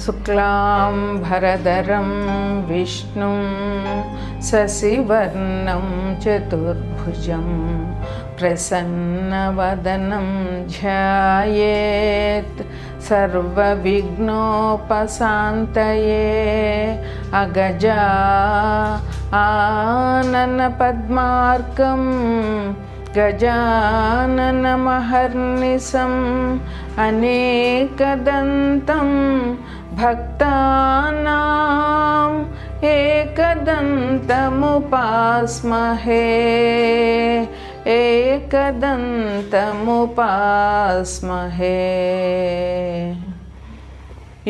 శుక్లాంబరధరం విష్ణుం శశివర్ణం చతుర్భుజం ప్రసన్నవదనం ధ్యాయేత్ సర్వవిఘ్నోపశాంతయే అగజా ఆనన పద్మార్కం గజాననమహర్నిశం అనేకదంతం భక్తానాం ఏకదంతముపాస్మహే ఏకదంతముపాస్మహే.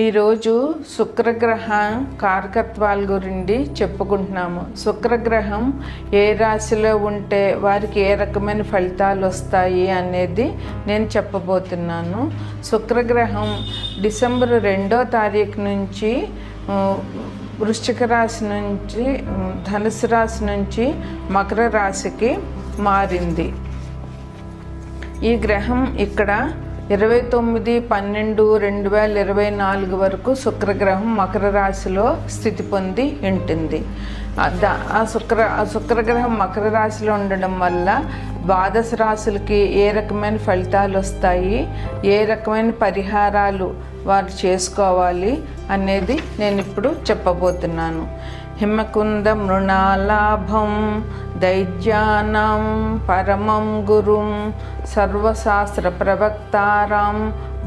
ఈరోజు శుక్రగ్రహ కారకత్వాల గురించి చెప్పుకుంటున్నాము. శుక్రగ్రహం ఏ రాశిలో ఉంటే వారికి ఏ రకమైన ఫలితాలు వస్తాయి అనేది నేను చెప్పబోతున్నాను. శుక్రగ్రహం డిసెంబర్ 2వ తారీఖు నుంచి వృశ్చిక రాశి నుంచి ధనుసు రాశి నుంచి మకర రాశికి మారింది. ఈ గ్రహం ఇక్కడ 29/12/2024 వరకు శుక్రగ్రహం మకర రాశిలో స్థితి పొంది ఉంటుంది. ఆ శుక్రగ్రహం మకర రాశిలో ఉండడం వల్ల ద్వాదశ రాశులకి ఏ రకమైన ఫలితాలు వస్తాయి, ఏ రకమైన పరిహారాలు వారు చేసుకోవాలి అనేది నేను ఇప్పుడు చెప్పబోతున్నాను. హిమకుంద మృణాలాభం దైత్యానాం పరమం గురుం సర్వశాస్త్ర ప్రవక్తారాం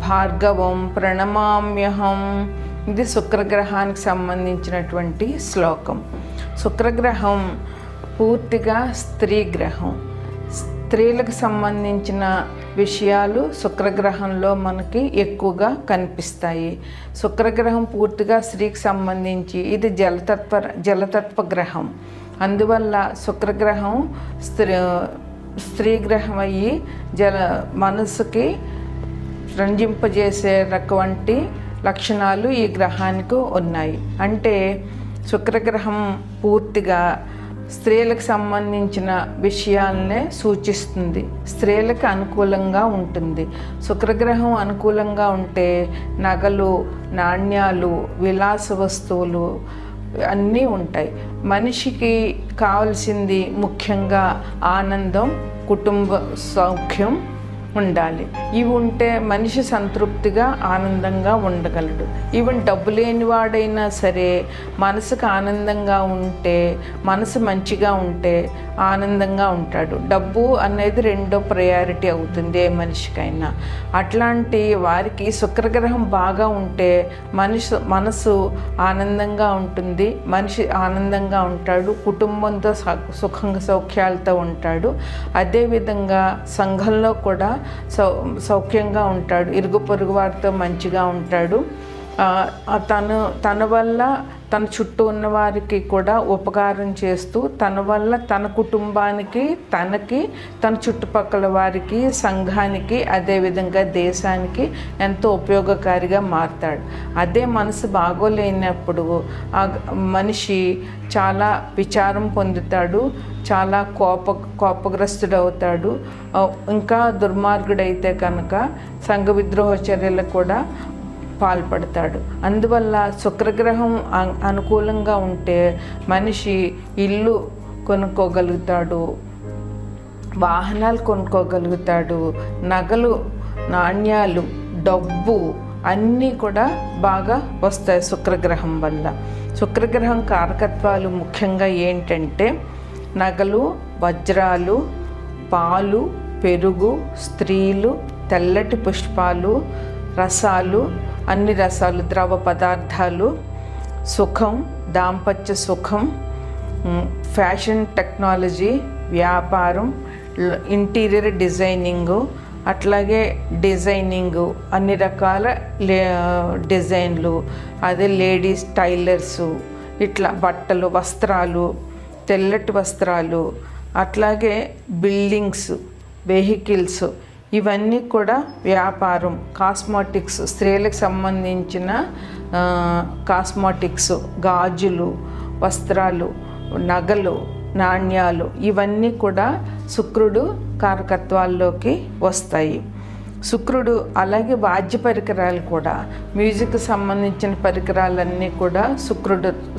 భార్గవం ప్రణమామ్యహం. ఇది శుక్రగ్రహానికి సంబంధించినటువంటి శ్లోకం. శుక్రగ్రహం పూర్తిగా స్త్రీ గ్రహం. స్త్రీలకు సంబంధించిన విషయాలు శుక్రగ్రహంలో మనకి ఎక్కువగా కనిపిస్తాయి. శుక్రగ్రహం పూర్తిగా స్త్రీకి సంబంధించి ఇది జలతత్వ గ్రహం. అందువల్ల శుక్రగ్రహం స్త్రీ గ్రహం అయ్యి మనసుకి రంజింపజేసేటువంటి లక్షణాలు ఈ గ్రహానికి ఉన్నాయి. అంటే శుక్రగ్రహం పూర్తిగా స్త్రీలకు సంబంధించిన విషయాలనే సూచిస్తుంది. స్త్రీలకు అనుకూలంగా ఉంటుంది. శుక్రగ్రహం అనుకూలంగా ఉంటే నగలు, నాణ్యాలు, విలాస వస్తువులు అన్నీ ఉంటాయి. మనిషికి కావాల్సింది ముఖ్యంగా ఆనందం, కుటుంబ సౌఖ్యం ఉండాలి. ఇవి ఉంటే మనిషి సంతృప్తిగా ఆనందంగా ఉండగలడు. ఈవెన్ డబ్బు లేనివాడైనా సరే మనసుకు ఆనందంగా ఉంటే, మనసు మంచిగా ఉంటే ఆనందంగా ఉంటాడు. డబ్బు అనేది రెండో ప్రయారిటీ అవుతుంది ఏ మనిషికైనా. అట్లాంటి వారికి శుక్రగ్రహం బాగా ఉంటే మనసు ఆనందంగా ఉంటుంది, మనిషి ఆనందంగా ఉంటాడు, కుటుంబంతో సౌఖ్యాలతో ఉంటాడు. అదేవిధంగా సంఘంలో కూడా సౌఖ్యంగా ఉంటాడు, ఇరుగు పొరుగు వారితో మంచిగా ఉంటాడు. తన వల్ల తన చుట్టూ ఉన్న వారికి కూడా ఉపకారం చేస్తూ తన వల్ల తన కుటుంబానికి, తనకి, తన చుట్టుపక్కల వారికి, సంఘానికి, అదేవిధంగా దేశానికి ఎంతో ఉపయోగకారిగా మారుతాడు. అదే మనసు బాగోలేనప్పుడు ఆ మనిషి చాలా విచారం పొందుతాడు, చాలా కోపగ్రస్తుడవుతాడు. ఇంకా దుర్మార్గుడైతే కనుక సంఘ విద్రోహ చర్యలకు కూడా పాల్పడతాడు. అందువల్ల శుక్రగ్రహం అనుకూలంగా ఉంటే మనిషి ఇల్లు కొనుక్కోగలుగుతాడు, వాహనాలు కొనుక్కోగలుగుతాడు, నగలు, నాణ్యాలు, డబ్బు అన్నీ కూడా బాగా వస్తాయి శుక్రగ్రహం వల్ల. శుక్రగ్రహం కారకత్వాలు ముఖ్యంగా ఏంటంటే నగలు, వజ్రాలు, పాలు, పెరుగు, స్త్రీలు, తెల్లటి పుష్పాలు, రసాలు, అన్ని రసాలు, ద్రవ పదార్థాలు, సుఖం, దాంపత్య సుఖం, ఫ్యాషన్ టెక్నాలజీ, వ్యాపారం, ఇంటీరియర్ డిజైనింగు, అట్లాగే డిజైనింగు, అన్ని రకాల డిజైన్లు, అదే లేడీస్ టైలర్సు, ఇట్లా బట్టలు, వస్త్రాలు, తెల్లటి వస్త్రాలు, అట్లాగే బిల్డింగ్స్, వెహికల్స్, ఇవన్నీ కూడా వ్యాపారం. కాస్మెటిక్స్, స్త్రీలకు సంబంధించిన కాస్మెటిక్స్, గాజులు, వస్త్రాలు, నగలు, నాణ్యాలు, ఇవన్నీ కూడా శుక్రుడు కారకత్వాల్లోకి వస్తాయి. శుక్రుడు అలాగే వాద్య పరికరాలు కూడా, మ్యూజిక్ సంబంధించిన పరికరాలన్నీ కూడా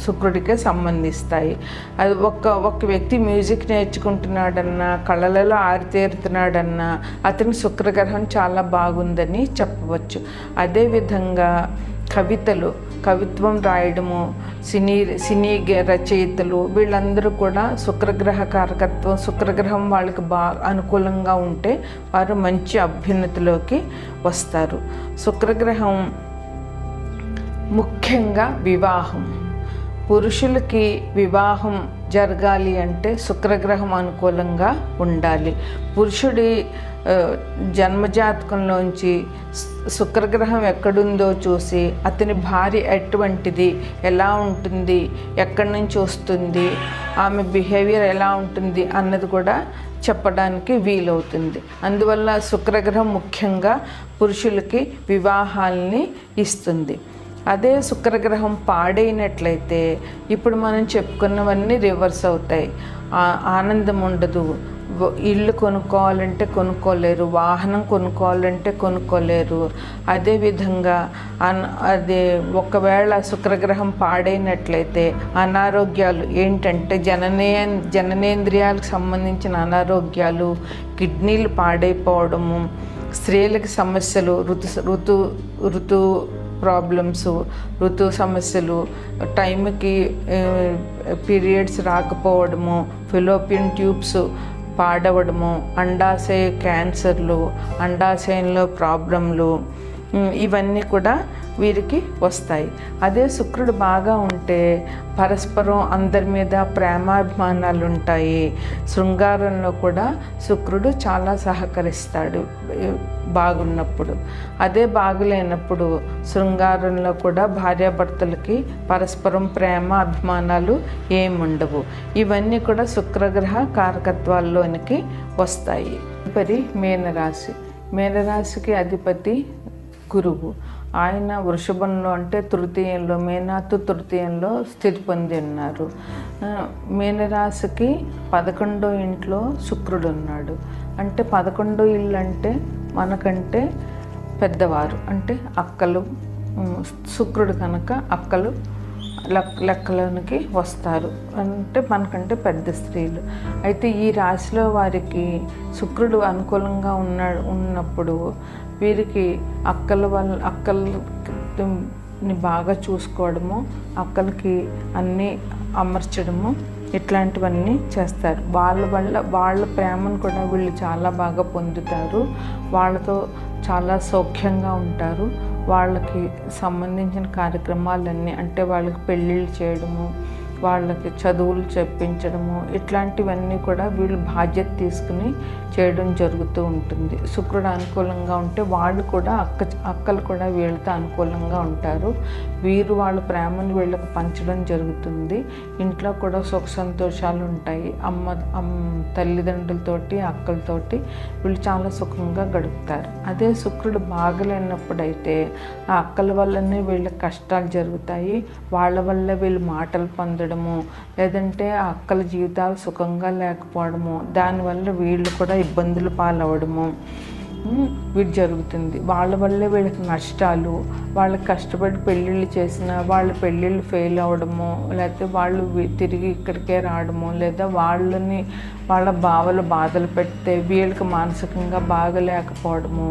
శుక్రుడికే సంబంధిస్తాయి. అది ఒక వ్యక్తి మ్యూజిక్ నేర్చుకుంటున్నాడన్నా, కళలలో ఆరితేరుతున్నాడన్నా అతని శుక్రగ్రహం చాలా బాగుందని చెప్పవచ్చు. అదేవిధంగా కవిత్వం రాయడము, సినీ రచయితలు వీళ్ళందరూ కూడా శుక్రగ్రహ కారకత్వం, శుక్రగ్రహం వాళ్ళకి అనుకూలంగా ఉంటే వారు మంచి అభ్యున్నతిలోకి వస్తారు. శుక్రగ్రహం ముఖ్యంగా వివాహం, పురుషులకి వివాహం జరగాలి అంటే శుక్రగ్రహం అనుకూలంగా ఉండాలి. పురుషుడి జన్మజాతకంలోంచి శుక్రగ్రహం ఎక్కడుందో చూసి అతని భార్య ఎటువంటిది, ఎలా ఉంటుంది, ఎక్కడి నుంచి వస్తుంది, ఆమె బిహేవియర్ ఎలా ఉంటుంది అన్నది కూడా చెప్పడానికి వీలవుతుంది. అందువల్ల శుక్రగ్రహం ముఖ్యంగా పురుషులకి వివాహాలని ఇస్తుంది. అదే శుక్రగ్రహం పాడైనట్లయితే ఇప్పుడు మనం చెప్పుకున్నవన్నీ రివర్స్ అవుతాయి. ఆనందం ఉండదు, ఇల్లు కొనుక్కోవాలంటే కొనుక్కోలేరు, వాహనం కొనుక్కోవాలంటే కొనుక్కోలేరు. అదేవిధంగా ఒకవేళ శుక్రగ్రహం పాడైనట్లయితే అనారోగ్యాలు ఏంటంటే జననేంద్రియాలకు సంబంధించిన అనారోగ్యాలు, కిడ్నీలు పాడైపోవడము, స్త్రీలకు సమస్యలు, ఋతు ప్రాబ్లమ్స్, ఋతు సమస్యలు, టైంకి పీరియడ్స్ రాకపోవడము, ఫెలోపియన్ ట్యూబ్స్ పాడవడము, అండాశయ క్యాన్సర్లు, అండాశయంలో ప్రాబ్లంలు, ఇవన్నీ కూడా వీరికి వస్తాయి. అదే శుక్రుడు బాగా ఉంటే పరస్పరం అందరి మీద ప్రేమాభిమానాలు ఉంటాయి. శృంగారంలో కూడా శుక్రుడు చాలా సహకరిస్తాడు బాగున్నప్పుడు. అదే బాగులేనప్పుడు శృంగారంలో కూడా భార్యాభర్తలకి పరస్పరం ప్రేమ అభిమానాలు ఏముండవు. ఇవన్నీ కూడా శుక్రగ్రహ కారకత్వాల్లోనికి వస్తాయి. తదుపరి మేనరాశికి అధిపతి గురువు. ఆయన వృషభంలో అంటే తృతీయంలో, మేనాతు తృతీయంలో స్థితి పొంది ఉన్నారు. మీనరాశికి 11వ ఇంట్లో శుక్రుడు ఉన్నాడు. అంటే 11వ ఇల్లు అంటే మనకంటే పెద్దవారు, అంటే అక్కలు. శుక్రుడు కనుక అక్కలు లెక్కలోనికి వస్తారు, అంటే మనకంటే పెద్ద స్త్రీలు. అయితే ఈ రాశిలో వారికి శుక్రుడు అనుకూలంగా ఉన్నప్పుడు వీరికి అక్కల్ని బాగా చూసుకోవడము, అక్కలకి అన్నీ అమర్చడము, ఇట్లాంటివన్నీ చేస్తారు. వాళ్ళ ప్రేమను కూడా వీళ్ళు చాలా బాగా పొందుతారు. వాళ్ళతో చాలా సౌఖ్యంగా ఉంటారు. వాళ్ళకి సంబంధించిన కార్యక్రమాలన్నీ, అంటే వాళ్ళకి పెళ్ళిళ్ళు చేయడము, వాళ్ళకి చదువులు చెప్పించడము, ఇట్లాంటివన్నీ కూడా వీళ్ళు బాధ్యత తీసుకుని చేయడం జరుగుతూ ఉంటుంది. శుక్రుడు అనుకూలంగా ఉంటే వాళ్ళు కూడా అక్కలు కూడా వీళ్ళతో అనుకూలంగా ఉంటారు. వీరు వాళ్ళ ప్రేమను వీళ్ళకి పంచడం జరుగుతుంది. ఇంట్లో కూడా సుఖ సంతోషాలు ఉంటాయి. తల్లిదండ్రులతోటి, అక్కలతోటి వీళ్ళు చాలా సుఖంగా గడుపుతారు. అదే శుక్రుడు బాగలేనప్పుడైతే ఆ అక్కల వల్లనే వీళ్ళకి కష్టాలు జరుగుతాయి. వాళ్ళ వల్ల వీళ్ళు మాటలు పొందడము, లేదంటే ఆ అక్కల జీవితాలు సుఖంగా లేకపోవడము, దానివల్ల వీళ్ళు కూడా ఇబ్బందులు పాలవడము వీటి జరుగుతుంది. వాళ్ళ వల్లే వీళ్ళకి నష్టాలు. వాళ్ళకి కష్టపడి పెళ్ళిళ్ళు చేసిన వాళ్ళ పెళ్ళిళ్ళు ఫెయిల్ అవ్వడము, లేకపోతే వాళ్ళు తిరిగి ఇక్కడికే రావడము, లేదా వాళ్ళ బాధలు పెడితే వీళ్ళకి మానసికంగా బాగలేకపోవడము,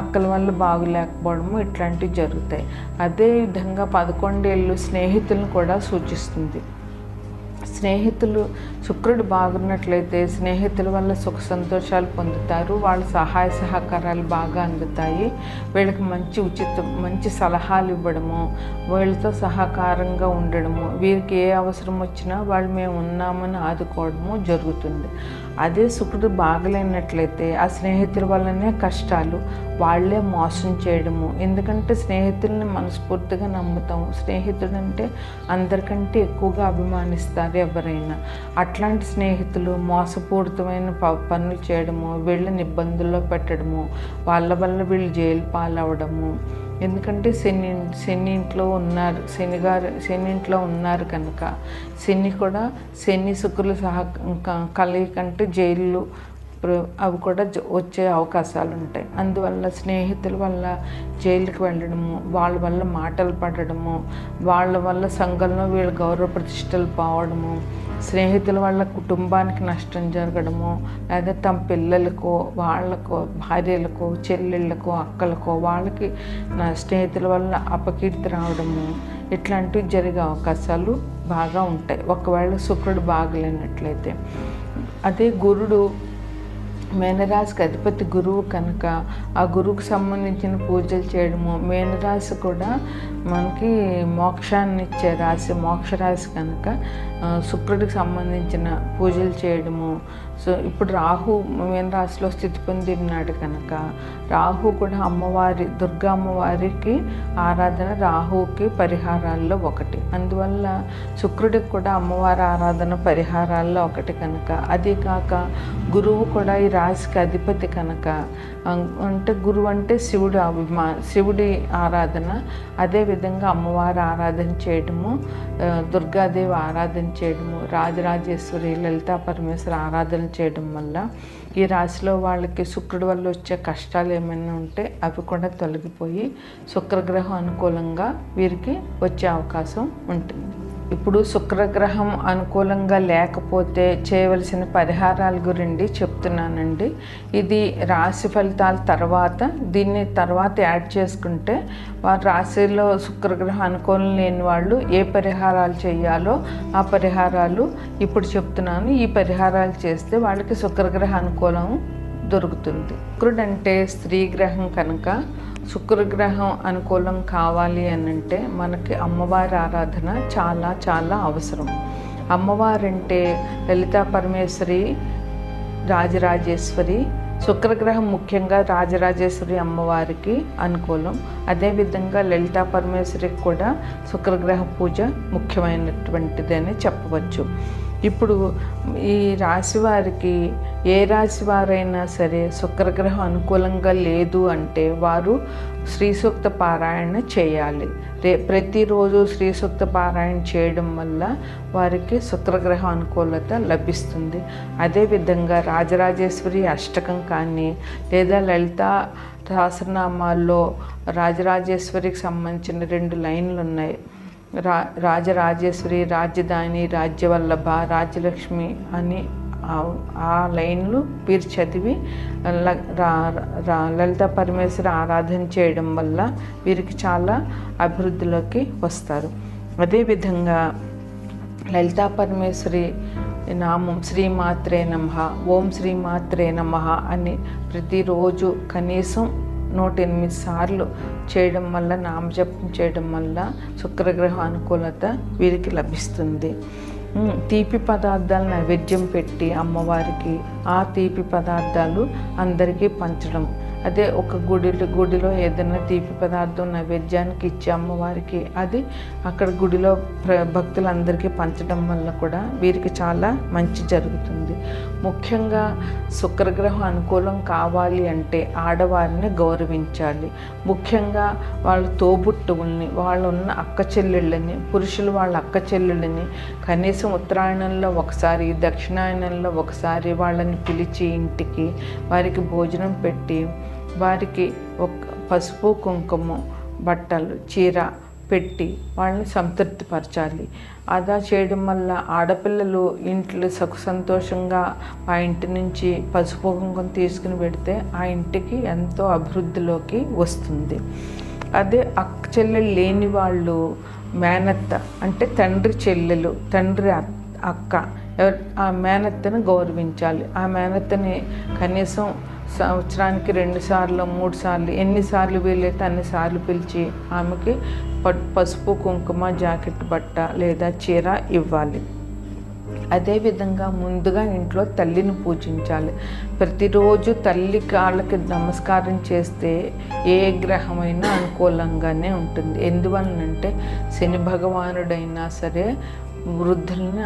అక్కల వల్ల బాగలేకపోవడము, ఇట్లాంటివి జరుగుతాయి. అదేవిధంగా 11 ఏళ్ళు స్నేహితులను కూడా సూచిస్తుంది. శుక్రుడు బాగున్నట్లయితే స్నేహితుల వల్ల సుఖ సంతోషాలు పొందుతారు. వాళ్ళ సహాయ సహకారాలు బాగా అందుతాయి. వీళ్ళకి మంచి సలహాలు ఇవ్వడము, వీళ్ళతో సహకారంగా ఉండడము, వీరికి ఏ అవసరం వచ్చినా వాళ్ళు మేము ఉన్నామని ఆదుకోవడము జరుగుతుంది. అదే శుక్రుడు బాగలేనట్లయితే ఆ స్నేహితుల వల్లనే కష్టాలు, వాళ్ళే మోసం చేయడము. ఎందుకంటే స్నేహితుల్ని మనస్ఫూర్తిగా నమ్ముతాం. స్నేహితుడు అంటే అందరికంటే ఎక్కువగా అభిమానిస్తారు ఎవరైనా. అట్లాంటి స్నేహితులు మోసపూరితమైన పనులు చేయడము, వీళ్ళని ఇబ్బందుల్లో పెట్టడము, వాళ్ళ వల్ల వీళ్ళు జైలు పాలవడము. ఎందుకంటే శని ఇంట్లో ఉన్నారు కనుక శని శుక్రులు కలయిక అంటే జైలు అవి కూడా వచ్చే అవకాశాలు ఉంటాయి. అందువల్ల స్నేహితుల వల్ల జైలుకి వెళ్ళడము, వాళ్ళ వల్ల మాటలు పడడము, వాళ్ళ వల్ల సంఘంలో వీళ్ళ గౌరవ ప్రతిష్టలు పోవడము, స్నేహితుల వల్ల కుటుంబానికి నష్టం జరగడము, లేదా తమ పిల్లలకో వాళ్ళకో భార్యలకో చెల్లెళ్ళకో అక్కలకో వాళ్ళకి నా స్నేహితుల వల్ల అపకీర్తి రావడము, ఇట్లాంటివి జరిగే అవకాశాలు బాగా ఉంటాయి ఒకవేళ శుక్రుడు బాగలేనట్లయితే. అదే గురుడు మేనరాశికి అధిపతి గురువు కనుక ఆ గురువుకు సంబంధించిన పూజలు చేయడము, మేనరాశి కూడా మనకి మోక్షాన్ని ఇచ్చే రాశి, మోక్ష రాశి కనుక శుక్రుడికి సంబంధించిన పూజలు చేయడము. సో ఇప్పుడు రాహు మీనరాశిలో స్థితి పొందినాడు కనుక రాహు కూడా అమ్మవారి దుర్గా అమ్మవారికి ఆరాధన రాహుకి పరిహారాల్లో ఒకటి. అందువల్ల శుక్రుడికి కూడా అమ్మవారి ఆరాధన పరిహారాల్లో ఒకటి కనుక, అది కాక గురువు కూడా ఈ రాశికి అధిపతి కనుక, అంటే గురువు అంటే శివుడి ఆరాధన, అదేవిధంగా అమ్మవారి ఆరాధన చేయడము, దుర్గాదేవి ఆరాధన చేయడము, రాజరాజేశ్వరి లలితా పరమేశ్వరి ఆరాధన చేయడం వల్ల ఈ రాశిలో వాళ్ళకి శుక్రుడి వల్ల వచ్చే కష్టాలు ఏమైనా ఉంటే అవి కూడా తొలగిపోయి శుక్రగ్రహం అనుకూలంగా వీరికి వచ్చే అవకాశం ఉంటుంది. ఇప్పుడు శుక్రగ్రహం అనుకూలంగా లేకపోతే చేయవలసిన పరిహారాల గురించి చెప్తున్నానండి. ఇది రాశి ఫలితాల తర్వాత దీన్ని తర్వాత యాడ్ చేసుకుంటే వారి రాశిలో శుక్రగ్రహం అనుకూలం లేని వాళ్ళు ఏ పరిహారాలు చేయాలో ఆ పరిహారాలు ఇప్పుడు చెప్తున్నాను. ఈ పరిహారాలు చేస్తే వాళ్ళకి శుక్రగ్రహ అనుకూలం దొరుకుతుంది. శుక్రుడు అంటే స్త్రీ గ్రహం కనుక శుక్రగ్రహం అనుకూలం కావాలి అనంటే మనకి అమ్మవారి ఆరాధన చాలా చాలా అవసరం. అమ్మవారంటే లలితా పరమేశ్వరి, రాజరాజేశ్వరి. శుక్రగ్రహం ముఖ్యంగా రాజరాజేశ్వరి అమ్మవారికి అనుకూలం. అదేవిధంగా లలితా పరమేశ్వరికి కూడా శుక్రగ్రహ పూజ ముఖ్యమైనటువంటిదని చెప్పవచ్చు. ఇప్పుడు ఈ రాశి వారికి ఏ రాశి వారైనా సరే శుక్రగ్రహం అనుకూలంగా లేదు అంటే వారు శ్రీ సూక్త పారాయణ చేయాలి. ప్రతిరోజు శ్రీ సూక్త పారాయణ చేయడం వల్ల వారికి శుక్రగ్రహం అనుకూలత లభిస్తుంది. అదేవిధంగా రాజరాజేశ్వరి అష్టకం కానీ లేదా లలితా సహస్రనామాల్లో రాజరాజేశ్వరికి సంబంధించిన 2 లైన్లు ఉన్నాయి. రాజరాజేశ్వరి, రాజధాని, రాజ్యవల్లభ, రాజ్యలక్ష్మి అని ఆ లైన్లు వీరు చదివి లలితా పరమేశ్వరి ఆరాధన చేయడం వల్ల వీరికి చాలా అభివృద్ధిలోకి వస్తారు. అదేవిధంగా లలితా పరమేశ్వరి నామం శ్రీమాత్రే నమః, ఓం శ్రీమాత్రే నమః అని ప్రతిరోజు కనీసం 108 సార్లు చేయడం వల్ల, నామజపం చేయడం వల్ల శుక్రగ్రహం అనుకూలత వీరికి లభిస్తుంది. తీపి పదార్థాలు నైవేద్యం పెట్టి అమ్మవారికి ఆ తీపి పదార్థాలు అందరికీ పంచడం. అదే ఒక గుడిలో ఏదైనా తీపి పదార్థం నైవేద్యానికి ఇచ్చే అమ్మవారికి అది అక్కడ గుడిలో భక్తులందరికీ పంచడం వల్ల కూడా వీరికి చాలా మంచి జరుగుతుంది. ముఖ్యంగా శుక్రగ్రహం అనుకూలం కావాలి అంటే ఆడవారిని గౌరవించాలి. ముఖ్యంగా వాళ్ళ తోబుట్టువుల్ని, వాళ్ళు ఉన్న అక్క చెల్లెళ్ళని, పురుషులు వాళ్ళ అక్క చెల్లెళ్ళని కనీసం ఉత్తరాయణంలో ఒకసారి, దక్షిణాయనంలో ఒకసారి వాళ్ళని పిలిచి ఇంటికి వారికి భోజనం పెట్టి వారికి ఒక పసుపు కుంకుమ బట్టలు చీర పెట్టి వాళ్ళని సంతృప్తిపరచాలి. అలా చేయడం వల్ల ఆడపిల్లలు ఇంట్లో సుఖ సంతోషంగా ఆ ఇంటి నుంచి పసుపు కుంకుమ తీసుకుని పెడితే ఆ ఇంటికి ఎంతో అభివృద్ధిలోకి వస్తుంది. అదే అక్క చెల్లెలు లేని వాళ్ళు మేనత్త అంటే తండ్రి చెల్లెలు, తండ్రి అక్క, ఆ మేనత్తను గౌరవించాలి. ఆ మేనత్తని కనీసం సంవత్సరానికి 2 సార్లు 3 సార్లు ఎన్నిసార్లు వీలైతే అన్నిసార్లు పిలిచి ఆమెకి పసుపు కుంకుమ, జాకెట్ బట్ట లేదా చీర ఇవ్వాలి. అదేవిధంగా ముందుగా ఇంట్లో తల్లిని పూజించాలి. ప్రతిరోజు తల్లి కాళ్ళకి నమస్కారం చేస్తే ఏ గ్రహమైనా అనుకూలంగానే ఉంటుంది. ఎందువలనంటే శని భగవానుడైనా సరే వృద్ధుల్ని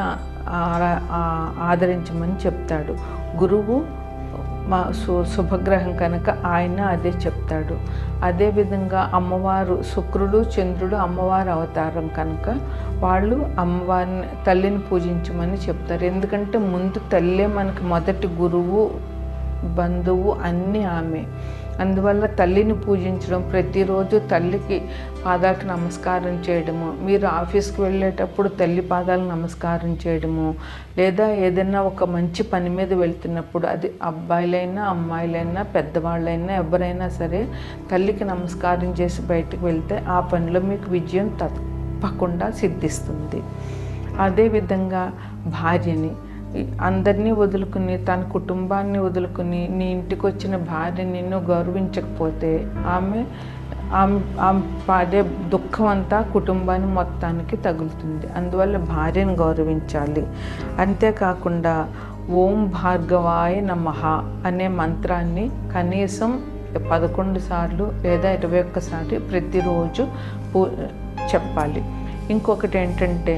ఆదరించమని చెప్తాడు. గురువు మా శుభగ్రహం కనుక ఆయన అదే చెప్తాడు. అదేవిధంగా అమ్మవారు శుక్రుడు, చంద్రుడు అమ్మవారి అవతారం కనుక వాళ్ళు అమ్మవారిని తల్లిని పూజించమని చెప్తారు. ఎందుకంటే ముందు తల్లే మనకి మొదటి గురువు బంధువు అన్నీ ఆమె. అందువల్ల తల్లిని పూజించడం, ప్రతిరోజు తల్లికి పాదాలకు నమస్కారం చేయడము, మీరు ఆఫీస్కి వెళ్ళేటప్పుడు తల్లి పాదాలకు నమస్కారం చేయడము, లేదా ఏదైనా ఒక మంచి పని మీద వెళ్తున్నప్పుడు, అది అబ్బాయిలైనా అమ్మాయిలైనా పెద్దవాళ్ళైనా ఎవరైనా సరే తల్లికి నమస్కారం చేసి బయటకు వెళ్తే ఆ పనిలో మీకు విజయం తప్పకుండా సిద్ధిస్తుంది. అదేవిధంగా భార్యని, అందరినీ వదులుకుని తన కుటుంబాన్ని వదులుకుని నీ ఇంటికి వచ్చిన భార్య నిన్ను గౌరవించకపోతే ఆమె పాడే దుఃఖం అంతా కుటుంబాన్ని మొత్తానికి తగులుతుంది. అందువల్ల భార్యను గౌరవించాలి. అంతేకాకుండా ఓం భార్గవాయ నమః అనే మంత్రాన్ని కనీసం 11 సార్లు లేదా 21 సార్లు ప్రతిరోజు చెప్పాలి. ఇంకొకటి ఏంటంటే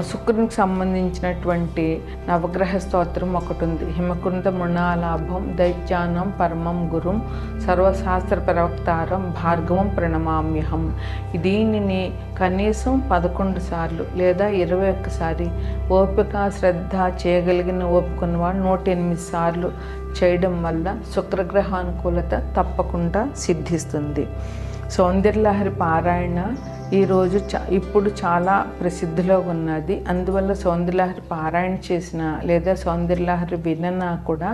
శుక్రునికి సంబంధించినటువంటి నవగ్రహ స్తోత్రం ఒకటి ఉంది. హిమకుంద మృణాలాభం దైత్యానం పరమం గురుం సర్వశాస్త్ర ప్రవక్తారం భార్గవం ప్రణమామ్యహం. దీనిని కనీసం 11 సార్లు లేదా 21 సారి ఓపిక శ్రద్ధ చేయగలిగిన ఓపుకున్నవాడు 108 సార్లు చేయడం వల్ల శుక్రగ్రహ అనుకూలత తప్పకుండా సిద్ధిస్తుంది. సౌందర్యలహరి పారాయణ ఈరోజు ఇప్పుడు చాలా ప్రసిద్ధిలో ఉన్నది. అందువల్ల సౌందర్యలహరి పారాయణ చేసిన లేదా సౌందర్యలహరి విననా కూడా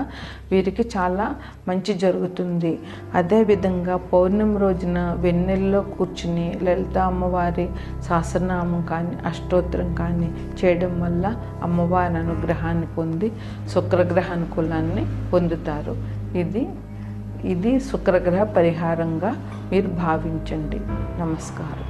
వీరికి చాలా మంచి జరుగుతుంది. అదేవిధంగా పౌర్ణమి రోజున వెన్నెల్లో కూర్చుని లలిత అమ్మవారి సహస్రనామం కానీ అష్టోత్తరం కానీ చేయడం వల్ల అమ్మవారి అనుగ్రహాన్ని పొంది శుక్రగ్రహ అనుకూలాన్ని పొందుతారు. ఇది శుక్రగ్రహ పరిహారంగా మీరు భావించండి. నమస్కారం.